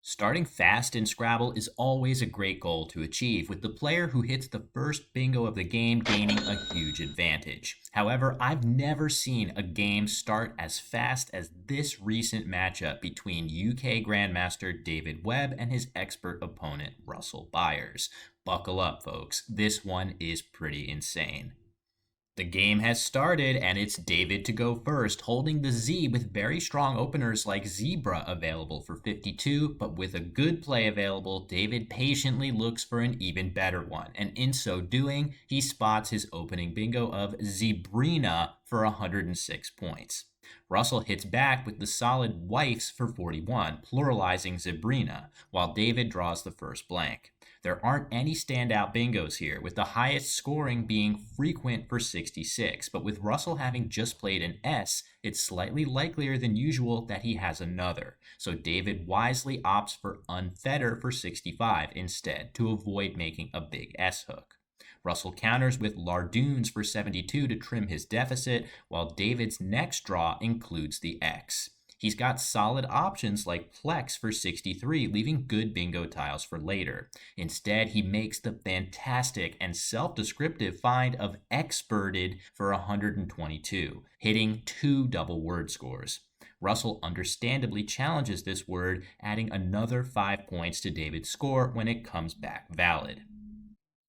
Starting fast in Scrabble is always a great goal to achieve, with the player who hits the first bingo of the game gaining a huge advantage. However, I've never seen a game start as fast as this recent matchup between UK grandmaster David Webb and his expert opponent Russell Byers. Buckle up, folks. This one is pretty insane. The game has started, and it's David to go first, holding the Z with very strong openers like Zebra available for 52, but with a good play available, David patiently looks for an even better one, and in so doing, he spots his opening bingo of Zebrina for 106 points. Russell hits back with the solid wifes for 41, pluralizing Zebrina, while David draws the first blank. There aren't any standout bingos here, with the highest scoring being frequent for 66, but with Russell having just played an S, it's slightly likelier than usual that he has another. So David wisely opts for unfetter for 65 instead to avoid making a big S hook. Russell counters with Lardoons for 72 to trim his deficit, while David's next draw includes the X. He's got solid options like Plex for 63, leaving good bingo tiles for later. Instead, he makes the fantastic and self-descriptive find of Experted for 122, hitting 2 double word scores. Russell understandably challenges this word, adding another 5 points to David's score when it comes back valid.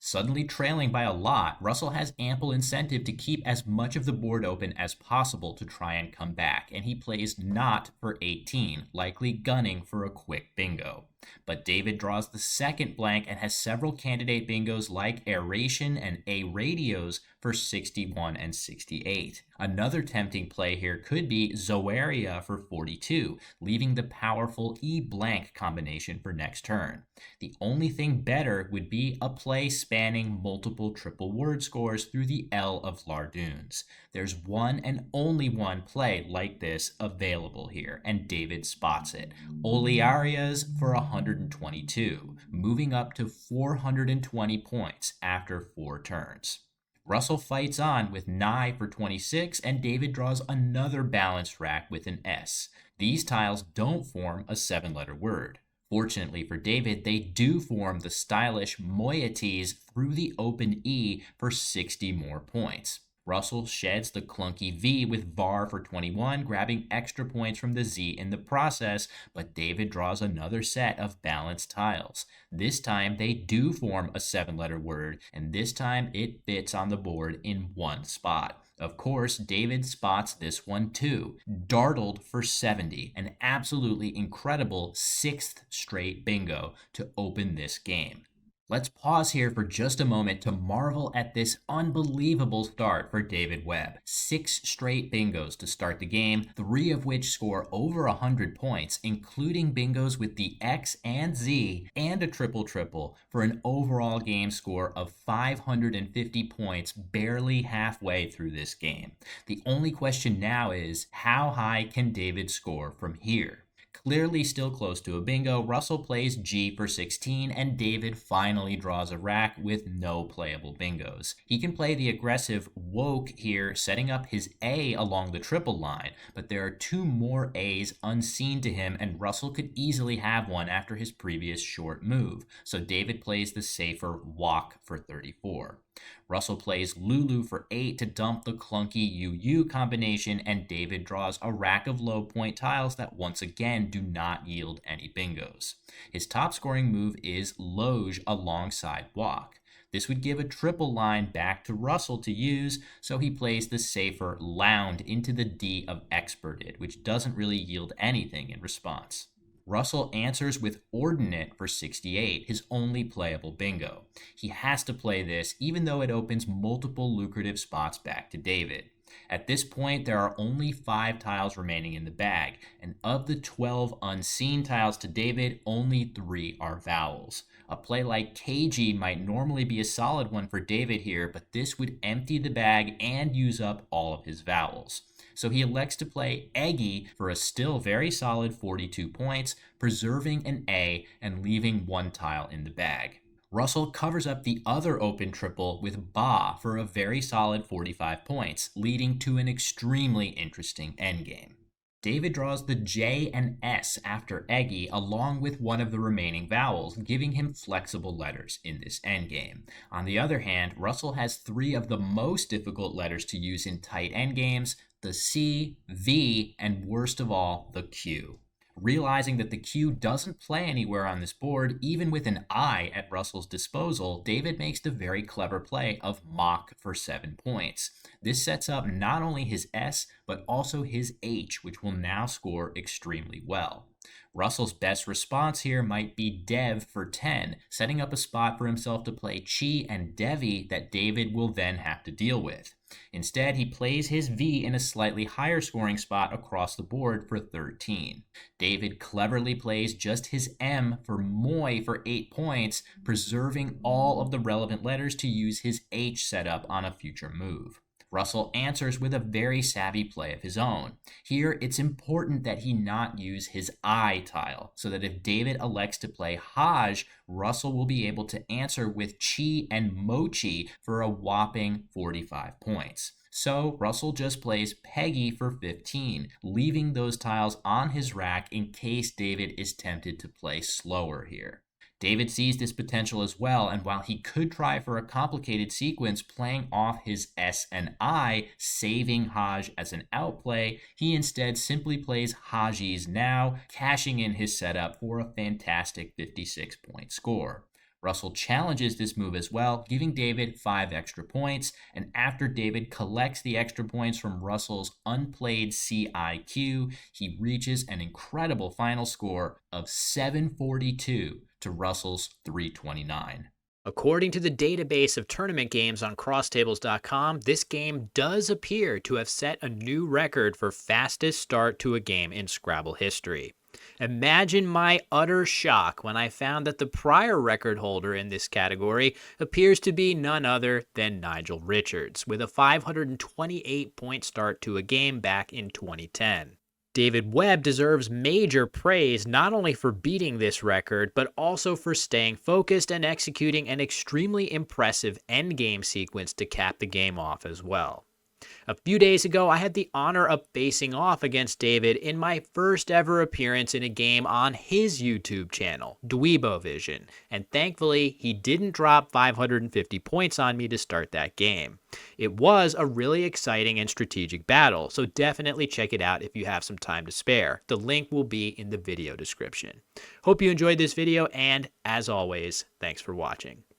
Suddenly trailing by a lot, Russell has ample incentive to keep as much of the board open as possible to try and come back, and he plays not for 18, likely gunning for a quick bingo. But David draws the second blank and has several candidate bingos like Aeration and A Radios for 61 and 68. Another tempting play here could be Zoaria for 42, leaving the powerful E blank combination for next turn. The only thing better would be a play spanning multiple triple word scores through the L of Lardoons. There's one and only one play like this available here, and David spots it. Olearias for 122, moving up to 420 points after 4 turns. Russell fights on with Nye for 26, and David draws another balanced rack with an S. These tiles don't form a 7-letter word. Fortunately for David, they do form the stylish moieties through the open E for 60 more points. Russell sheds the clunky V with var for 21, grabbing extra points from the Z in the process, but David draws another set of balanced tiles. This time they do form a 7-letter word, and this time it fits on the board in one spot. Of course, David spots this one too. Dartled for 70, an absolutely incredible 6th straight bingo to open this game. Let's pause here for just a moment to marvel at this unbelievable start for David Webb. 6 straight bingos to start the game, 3 of which score over 100 points, including bingos with the X and Z, and a triple-triple for an overall game score of 550 points barely halfway through this game. The only question now is, how high can David score from here? Clearly still close to a bingo, Russell plays G for 16, and David finally draws a rack with no playable bingos. He can play the aggressive woke here, setting up his A along the triple line, but there are 2 more A's unseen to him, and Russell could easily have one after his previous short move, so David plays the safer walk for 34. Russell plays Lulu for 8 to dump the clunky UU combination, and David draws a rack of low point tiles that once again do not yield any bingos. His top scoring move is Loge alongside Walk. This would give a triple line back to Russell to use, so he plays the safer Lound into the D of Experted, which doesn't really yield anything in response. Russell answers with Ordinate for 68, his only playable bingo. He has to play this even though it opens multiple lucrative spots back to David. At this point, there are only 5 tiles remaining in the bag, and of the 12 unseen tiles to David, only 3 are vowels. A play like KG might normally be a solid one for David here, but this would empty the bag and use up all of his vowels. So he elects to play Eggy for a still very solid 42 points, preserving an A and leaving 1 tile in the bag. Russell covers up the other open triple with Ba for a very solid 45 points, leading to an extremely interesting endgame. David draws the J and S after Eggy along with one of the remaining vowels, giving him flexible letters in this endgame. On the other hand, Russell has three of the most difficult letters to use in tight endgames: the C, V, and worst of all, the Q. Realizing that the Q doesn't play anywhere on this board, even with an I at Russell's disposal, David makes the very clever play of mock for 7 points. This sets up not only his S, but also his H, which will now score extremely well. Russell's best response here might be Dev for 10, setting up a spot for himself to play Chi and Devi that David will then have to deal with. Instead, he plays his V in a slightly higher scoring spot across the board for 13. David cleverly plays just his M for Moy for 8 points, preserving all of the relevant letters to use his H setup on a future move. Russell answers with a very savvy play of his own. Here, it's important that he not use his I tile, so that if David elects to play Haj, Russell will be able to answer with Chi and Mochi for a whopping 45 points. So Russell just plays Peggy for 15, leaving those tiles on his rack in case David is tempted to play slower here. David sees this potential as well, and while he could try for a complicated sequence playing off his S and I, saving Haj as an outplay, he instead simply plays Haji's now, cashing in his setup for a fantastic 56-point score. Russell challenges this move as well, giving David 5 extra points, and after David collects the extra points from Russell's unplayed CIQ, he reaches an incredible final score of 742 to Russell's 329. According to the database of tournament games on crosstables.com, this game does appear to have set a new record for fastest start to a game in Scrabble history. Imagine my utter shock when I found that the prior record holder in this category appears to be none other than Nigel Richards, with a 528-point start to a game back in 2010. David Webb deserves major praise not only for beating this record, but also for staying focused and executing an extremely impressive endgame sequence to cap the game off as well. A few days ago, I had the honor of facing off against David in my first ever appearance in a game on his YouTube channel, Dweebovision, and thankfully, he didn't drop 550 points on me to start that game. It was a really exciting and strategic battle, so definitely check it out if you have some time to spare. The link will be in the video description. Hope you enjoyed this video, and as always, thanks for watching.